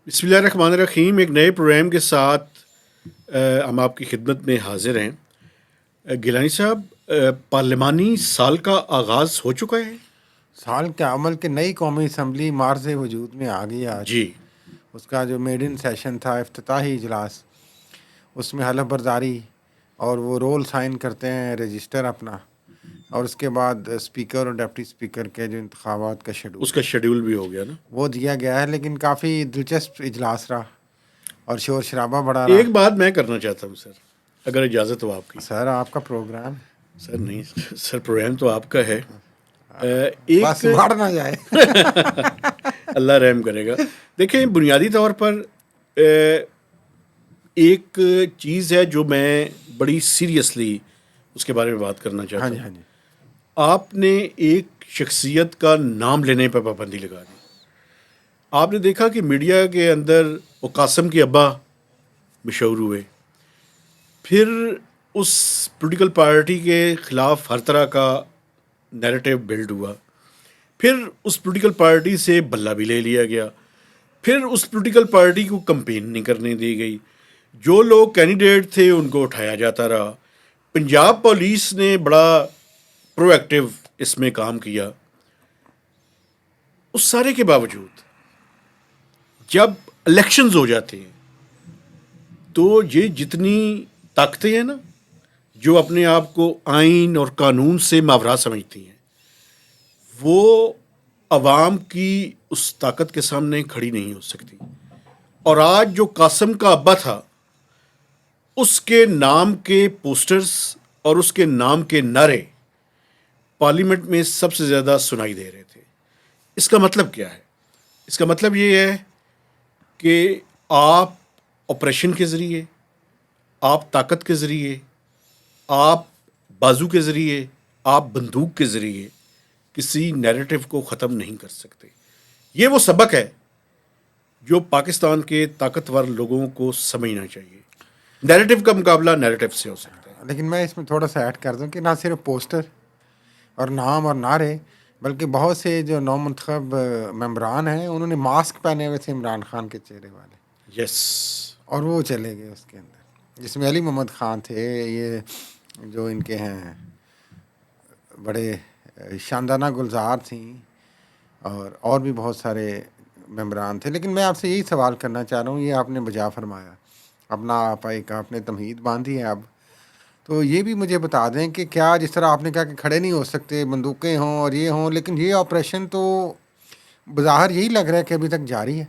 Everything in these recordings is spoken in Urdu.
بسم اللہ الرحمن الرحیم. ایک نئے پروگرام کے ساتھ ہم آپ کی خدمت میں حاضر ہیں. گیلانی صاحب، پارلیمانی سال کا آغاز ہو چکا ہے. سال کے عمل کے نئی قومی اسمبلی مارز وجود میں آ گئی آج. جی. اس کا جو میڈن سیشن تھا، افتتاحی اجلاس، اس میں حلف برداری اور وہ رول سائن کرتے ہیں، رجسٹر اپنا، اور اس کے بعد اسپیکر اور ڈپٹی اسپیکر کے جو انتخابات کا شیڈول، اس کا شیڈول بھی ہو گیا نا، وہ دیا گیا ہے. لیکن کافی دلچسپ اجلاس رہا اور شور شرابہ بڑا رہا. ایک بات میں کرنا چاہتا ہوں سر، اگر اجازت ہو آپ کی. سر آپ کا پروگرام. سر نہیں سر، پروگرام تو آپ کا ہے. بس بڑھ نہ جائے. اللہ رحم کرے گا. دیکھیں، بنیادی طور پر ایک چیز ہے جو میں بڑی سیریسلی اس کے بارے میں بات کرنا چاہتا ہوں. ہاں جی. آپ نے ایک شخصیت کا نام لینے پہ پابندی لگا دی. آپ نے دیکھا کہ میڈیا کے اندر وہ قاسم کے ابا مشہور ہوئے، پھر اس پولیٹیکل پارٹی کے خلاف ہر طرح کا نیریٹو بلڈ ہوا، پھر اس پولیٹیکل پارٹی سے بلہ بھی لے لیا گیا، پھر اس پولیٹیکل پارٹی کو کمپین نہیں کرنے دی گئی، جو لوگ کینڈیڈیٹ تھے ان کو اٹھایا جاتا رہا. پنجاب پولیس نے بڑا پرو ایکٹیو اس میں کام کیا. اس سارے کے باوجود جب الیکشنز ہو جاتے ہیں تو یہ جتنی طاقتیں ہیں نا جو اپنے آپ کو آئین اور قانون سے ماورا سمجھتی ہیں، وہ عوام کی اس طاقت کے سامنے کھڑی نہیں ہو سکتی. اور آج جو قاسم کا ابا تھا، اس کے نام کے پوسٹرز اور اس کے نام کے نعرے پارلیمنٹ میں سب سے زیادہ سنائی دے رہے تھے. اس کا مطلب کیا ہے؟ اس کا مطلب یہ ہے کہ آپ آپریشن کے ذریعے، آپ طاقت کے ذریعے، آپ بازو کے ذریعے، آپ بندوق کے ذریعے کسی نیریٹو کو ختم نہیں کر سکتے. یہ وہ سبق ہے جو پاکستان کے طاقتور لوگوں کو سمجھنا چاہیے. نیریٹو کا مقابلہ نیریٹو سے ہو سکتا ہے. لیکن میں اس میں تھوڑا سا ایڈ کر دوں کہ نہ صرف پوسٹر اور نام اور نعرے، بلکہ بہت سے جو نو منتخب ممبران ہیں انہوں نے ماسک پہنے ہوئے تھے عمران خان کے چہرے والے. یس. اور وہ چلے گئے اس کے اندر، جس میں علی محمد خان تھے، یہ جو ان کے ہیں بڑے شاندانہ گلزار تھیں، اور بھی بہت سارے ممبران تھے. لیکن میں آپ سے یہی سوال کرنا چاہ رہا ہوں، یہ آپ نے بجا فرمایا، اپنا آپائی کا آپ نے تمہید باندھی ہے اب، تو یہ بھی مجھے بتا دیں کہ کیا جس طرح آپ نے کہا کہ کھڑے نہیں ہو سکتے، بندوقیں ہوں اور یہ ہوں، لیکن یہ آپریشن تو بظاہر یہی لگ رہا ہے کہ ابھی تک جاری ہے.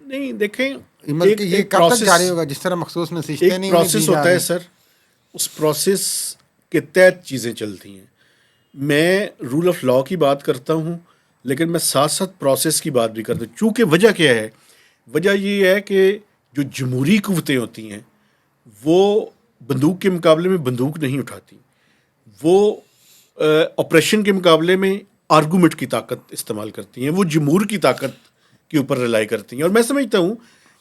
نہیں، دیکھیں، بلکہ یہ کب تک جاری ہوگا؟ جس طرح مخصوص نصیحتیں نہیں پروسیس دی جا ہوتا ہے رہی. سر، اس پروسیس کے تحت چیزیں چلتی ہیں. میں رول آف لا کی بات کرتا ہوں، لیکن میں ساتھ ساتھ پروسیس کی بات بھی کرتا ہوں. چونکہ وجہ کیا ہے؟ وجہ یہ ہے کہ جو جمہوری قوتیں ہوتی ہیں وہ بندوق کے مقابلے میں بندوق نہیں اٹھاتی، وہ آپریشن کے مقابلے میں آرگومنٹ کی طاقت استعمال کرتی ہیں، وہ جمہور کی طاقت کے اوپر ریلائی کرتی ہیں. اور میں سمجھتا ہوں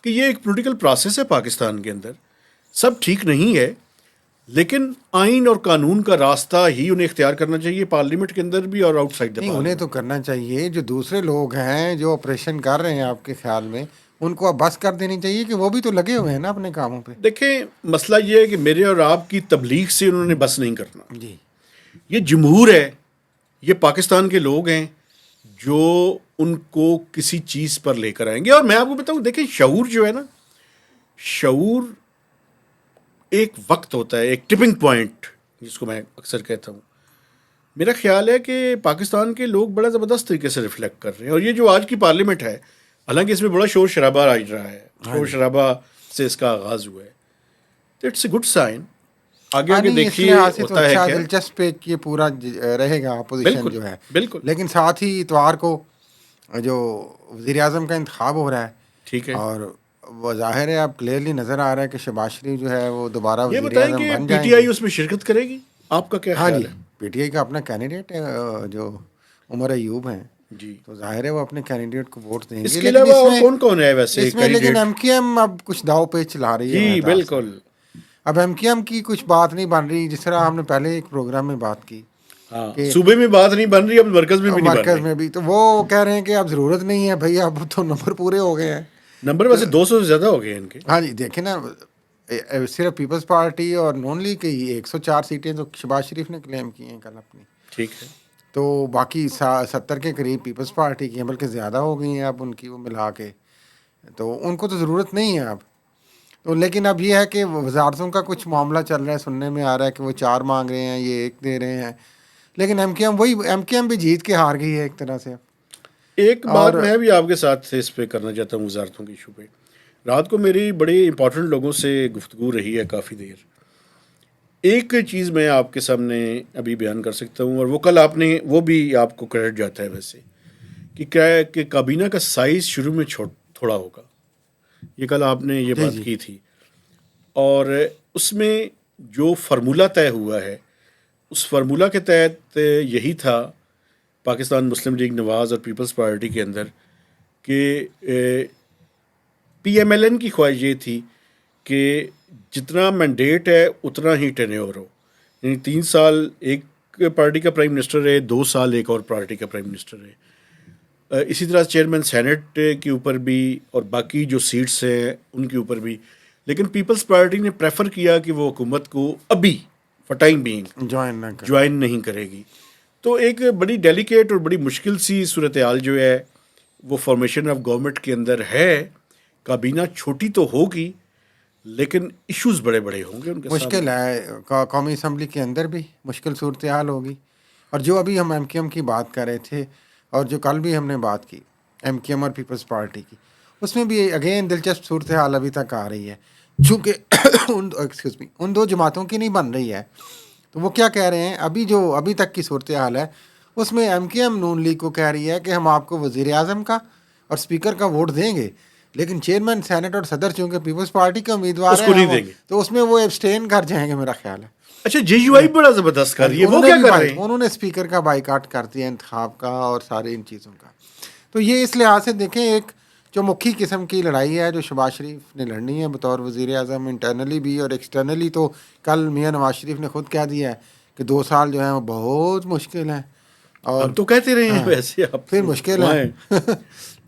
کہ یہ ایک پولیٹیکل پروسیس ہے پاکستان کے اندر. سب ٹھیک نہیں ہے، لیکن آئین اور قانون کا راستہ ہی انہیں اختیار کرنا چاہیے، پارلیمنٹ کے اندر بھی اور آؤٹ سائڈ دا نہیں، پارلیمنٹ. انہیں تو کرنا چاہیے. جو دوسرے لوگ ہیں جو آپریشن کر رہے ہیں آپ کے خیال میں، ان کو اب بس کر دینی چاہیے کہ وہ بھی تو لگے ہوئے ہیں نا اپنے کاموں پہ. دیکھیں، مسئلہ یہ ہے کہ میرے اور آپ کی تبلیغ سے انہوں نے بس نہیں کرنا. جی. یہ جمہور ہے، یہ پاکستان کے لوگ ہیں جو ان کو کسی چیز پر لے کر آئیں گے. اور میں آپ کو بتاؤں، دیکھیں، شعور جو ہے نا، شعور ایک وقت ہوتا ہے، ایک ٹپنگ پوائنٹ جس کو میں اکثر کہتا ہوں. میرا خیال ہے کہ پاکستان کے لوگ بڑا زبردست طریقے سے ریفلیکٹ کر رہے ہیں. اور یہ جو آج کی پارلیمنٹ ہے، حالانکہ اس میں بڑا شور شرابہ آج رہا ہے، شور شرابہ سے اس کا آغاز ہوا ہے، تو اٹس اے گڈ سائن. آگے آگے دیکھیے ہوتا ہے کیا. دلچسپ یہ پورا رہے گا اپوزیشن جو ہے. بالکل. لیکن ساتھ ہی اتوار کو جو وزیر اعظم کا انتخاب ہو رہا ہے، ٹھیک ہے، اور وہ ظاہر ہے اب کلیئرلی نظر آ رہا ہے کہ شہباز شریف جو ہے وہ دوبارہ یہ وزیر بتائیں اعظم کہ بن پی جائیں ٹی گے. آئی اس میں شرکت کرے گی؟ آپ کا کیا ہاں خیال جی، ہے؟ پی ٹی آئی کا اپنا کینڈیڈیٹ ہے جو عمر ایوب ہیں، جی. تو ظاہر ہے وہ اپنے کینڈیڈیٹ کو ووٹ دیں گے. اس کے علاوہ اور کون کون ہے ویسے اس میں لیکن ایم کیو ایم اب کچھ داؤ پہ چلا رہی ہے. جی بالکل. اب MQM کی کچھ بات نہیں بن رہی، جس طرح ہم نے پہلے ایک پروگرام میں بات کی ہاں صوبے میں بات نہیں بن رہی، اب مرکز میں بھی نہیں بن مرکز رہی. میں بھی، تو وہ کہہ رہے ہیں کہ اب ضرورت نہیں ہے بھائی، اب تو نمبر پورے ہو گئے ہیں. نمبر ویسے 200 سے زیادہ ہو گئے ان کے. ہاں جی دیکھیں نا، صرف پیپلز پارٹی اور نونلی کی 104 سیٹیں تو شہباز شریف نے کلیم کی ہیں کل اپنی، ٹھیک ہے. تو باقی 70 کے قریب پیپلز پارٹی کی ہیں، بلکہ زیادہ ہو گئی ہیں اب ان کی وہ ملا کے، تو ان کو تو ضرورت نہیں ہے اب. تو لیکن اب یہ ہے کہ وزارتوں کا کچھ معاملہ چل رہا ہے، سننے میں آ رہا ہے کہ وہ 4 مانگ رہے ہیں، یہ 1 دے رہے ہیں، لیکن MQM بھی جیت کے ہار گئی ہے ایک طرح سے. ایک بات اور میں بھی آپ کے ساتھ اس پہ کرنا چاہتا ہوں وزارتوں کے ایشو پہ. رات کو میری بڑی امپورٹنٹ لوگوں سے گفتگو رہی ہے کافی دیر. ایک چیز میں آپ کے سامنے ابھی بیان کر سکتا ہوں، اور وہ کل آپ نے، وہ بھی آپ کو کریڈٹ جاتا ہے ویسے، کہ کیا ہے کہ کابینہ کا سائز شروع میں تھوڑا ہوگا. یہ کل آپ نے یہ جی بات جی کی تھی، اور اس میں جو فارمولہ طے ہوا ہے، اس فارمولہ کے تحت یہی تھا پاکستان مسلم لیگ نواز اور پیپلز پارٹی کے اندر کہ PMLN کی خواہش یہ تھی کہ جتنا مینڈیٹ ہے اتنا ہی ٹینیور ہو، یعنی 3 سال ایک پارٹی کا پرائم منسٹر رہے، 2 سال ایک اور پارٹی کا پرائم منسٹر رہے. اسی طرح چیئرمین سینٹ کے اوپر بھی اور باقی جو سیٹس ہیں ان کے اوپر بھی. لیکن پیپلز پارٹی نے پریفر کیا کہ وہ حکومت کو ابھی فار ٹائم بینگ جوائن نہ کر. جوائن نہیں کرے گی. تو ایک بڑی ڈیلیکیٹ اور بڑی مشکل سی صورتحال جو ہے وہ فارمیشن آف گورنمنٹ کے اندر ہے. کابینہ چھوٹی تو ہوگی لیکن ایشوز بڑے بڑے ہوں گے ان کے سامنے. مشکل ہے، قومی اسمبلی کے اندر بھی مشکل صورتحال ہوگی. اور جو ابھی ہم MQM کی بات کر رہے تھے، اور جو کل بھی ہم نے بات کی MQM اور پیپلز پارٹی کی، اس میں بھی اگین دلچسپ صورتحال ابھی تک آ رہی ہے، چونکہ ان 2 جماعتوں کی نہیں بن رہی ہے. تو وہ کیا کہہ رہے ہیں، ابھی تک کی صورتحال ہے اس میں MQM نون لیگ کو کہہ رہی ہے کہ ہم آپ کو وزیر اعظم کا اور اسپیکر کا ووٹ دیں گے، لیکن چیئرمین سینٹ اور صدر چونکہ پیپلز پارٹی کے امیدوار اس ہیں کو نہیں دیں گے. تو اس میں وہ ایبسٹین کر جائیں گے میرا خیال ہے. اچھا JUI بڑا زبردست کر رہی ہے، وہ کیا کر رہے ہیں؟ انہوں نے اسپیکر کا بائیکاٹ کر دیا انتخاب کا اور سارے ان چیزوں کا. تو یہ اس لحاظ سے دیکھیں ایک جو مکھی قسم کی لڑائی ہے جو شہباز شریف نے لڑنی ہے بطور وزیر اعظم، انٹرنلی بھی اور ایکسٹرنلی. تو کل میاں نواز شریف نے خود کہہ دیا ہے کہ 2 سال جو ہیں وہ بہت مشکل ہیں، اور ہم تو کہتے رہے ہیں ویسے آپ پھر مشکل ہے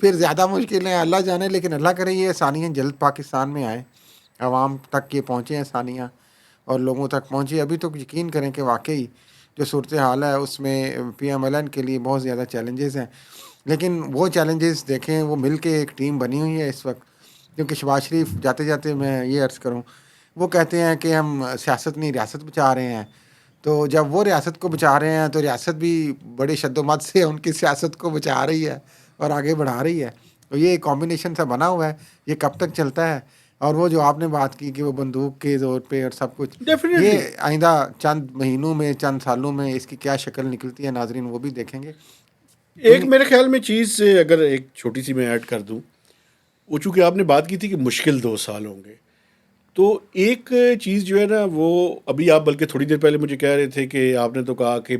پھر زیادہ مشکل ہے، اللہ جانے. لیکن اللہ کرے یہ آسانیاں جلد پاکستان میں آئے، عوام تک یہ پہنچے آسانیاں اور لوگوں تک پہنچی. ابھی تو یقین کریں کہ واقعی جو صورتحال ہے اس میں PMLN کے لیے بہت زیادہ چیلنجز ہیں. لیکن وہ چیلنجز دیکھیں، وہ مل کے ایک ٹیم بنی ہوئی ہے اس وقت. کیونکہ شہباز شریف جاتے جاتے میں یہ عرض کروں، وہ کہتے ہیں کہ ہم سیاست نہیں ریاست بچا رہے ہیں. تو جب وہ ریاست کو بچا رہے ہیں تو ریاست بھی بڑے شد و مت سے ان کی سیاست کو بچا رہی ہے اور آگے بڑھا رہی ہے. تو یہ کمبینیشن سا بنا ہوا ہے، یہ کب تک چلتا ہے. اور وہ جو آپ نے بات کی کہ وہ بندوق کے زور پہ اور سب کچھ، ڈیفینیٹلی. یہ آئندہ چند مہینوں میں چند سالوں میں اس کی کیا شکل نکلتی ہے، ناظرین وہ بھی دیکھیں گے. ایک میرے خیال میں چیز اگر ایک چھوٹی سی میں ایڈ کر دوں، وہ چونکہ آپ نے بات کی تھی کہ مشکل 2 سال ہوں گے، تو ایک چیز جو ہے نا وہ ابھی آپ بلکہ تھوڑی دیر پہلے مجھے کہہ رہے تھے کہ آپ نے تو کہا کہ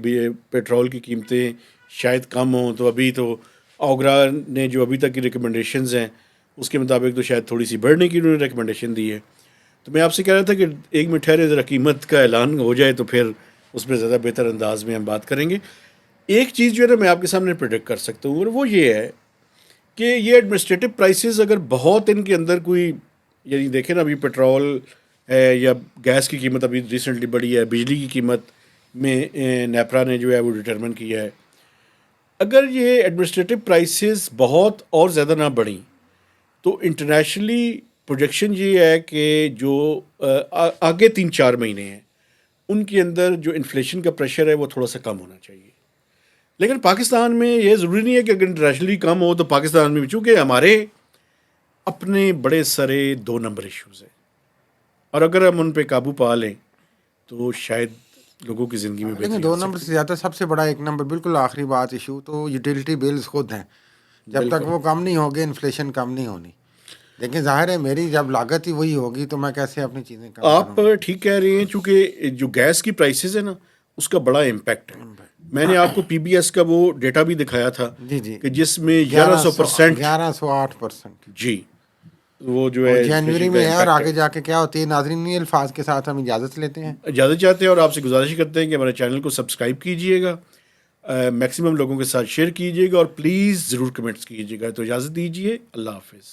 پیٹرول کی قیمتیں شاید کم ہوں، تو ابھی تو اوگرا نے جو ابھی تک کی ریکمنڈیشنز ہیں اس کے مطابق تو شاید تھوڑی سی بڑھنے کی انہوں نے ریکمنڈیشن دی ہے. تو میں آپ سے کہہ رہا تھا کہ ایک میں ٹھہرے ذرا قیمت کا اعلان ہو جائے تو پھر اس میں زیادہ بہتر انداز میں ہم بات کریں گے. ایک چیز جو ہے نا میں آپ کے سامنے پریڈکٹ کر سکتا ہوں، اور وہ یہ ہے کہ یہ ایڈمنسٹریٹو پرائسز اگر بہت ان کے اندر کوئی، یعنی دیکھیں نا ابھی پیٹرول ہے یا گیس کی قیمت ابھی ریسنٹلی بڑھی ہے، بجلی کی قیمت میں نیپرا نے جو ہے وہ ڈٹرمن کیا ہے، اگر یہ ایڈمنسٹریٹو پرائسز بہت اور زیادہ نہ بڑھیں تو انٹرنیشنلی پروجیکشن یہ ہے کہ جو آگے 3-4 مہینے ہیں ان کے اندر جو انفلیشن کا پریشر ہے وہ تھوڑا سا کم ہونا چاہیے. لیکن پاکستان میں یہ ضروری نہیں ہے کہ اگر انٹرنیشنلی کم ہو تو پاکستان میں بھی، چونکہ ہمارے اپنے بڑے سارے 2 نمبر ایشوز ہیں، اور اگر ہم ان پہ قابو پا لیں تو شاید لوگوں کی زندگی میں لیکن بہتری 2 آ نمبر سکتی سے زیادہ سب سے بڑا 1 نمبر بالکل آخری بات ایشو تو یوٹیلیٹی بلز خود ہیں. جب تک بالکل. وہ کم نہیں ہوگے انفلیشن کم نہیں ہونی. لیکن ظاہر ہے میری جب لاگت ہی وہی ہوگی تو میں کیسے اپنی چیزیں کم آپ کروں. ٹھیک کہہ رہے ہیں، چونکہ جو گیس کی پرائسز ہے نا اس کا بڑا امپیکٹ ہے. میں نے آپ کو PBS کا وہ ڈیٹا بھی دکھایا تھا جی جی کہ جس میں 1100%. 1108%. جی. وہ جو ہے جنوری میں inflation ہے کا اور impact آگے جا کے کیا ہوتی ہے ناظرین، یہ الفاظ کے ساتھ ہم اجازت لیتے ہیں. اجازت چاہتے ہیں اور آپ سے گزارش کرتے ہیں کہ ہمارے چینل کو سبسکرائب کیجئے گا، میکسیمم لوگوں کے ساتھ شیئر کیجئے گا اور پلیز ضرور کمنٹس کیجئے گا. تو اجازت دیجئے، اللہ حافظ.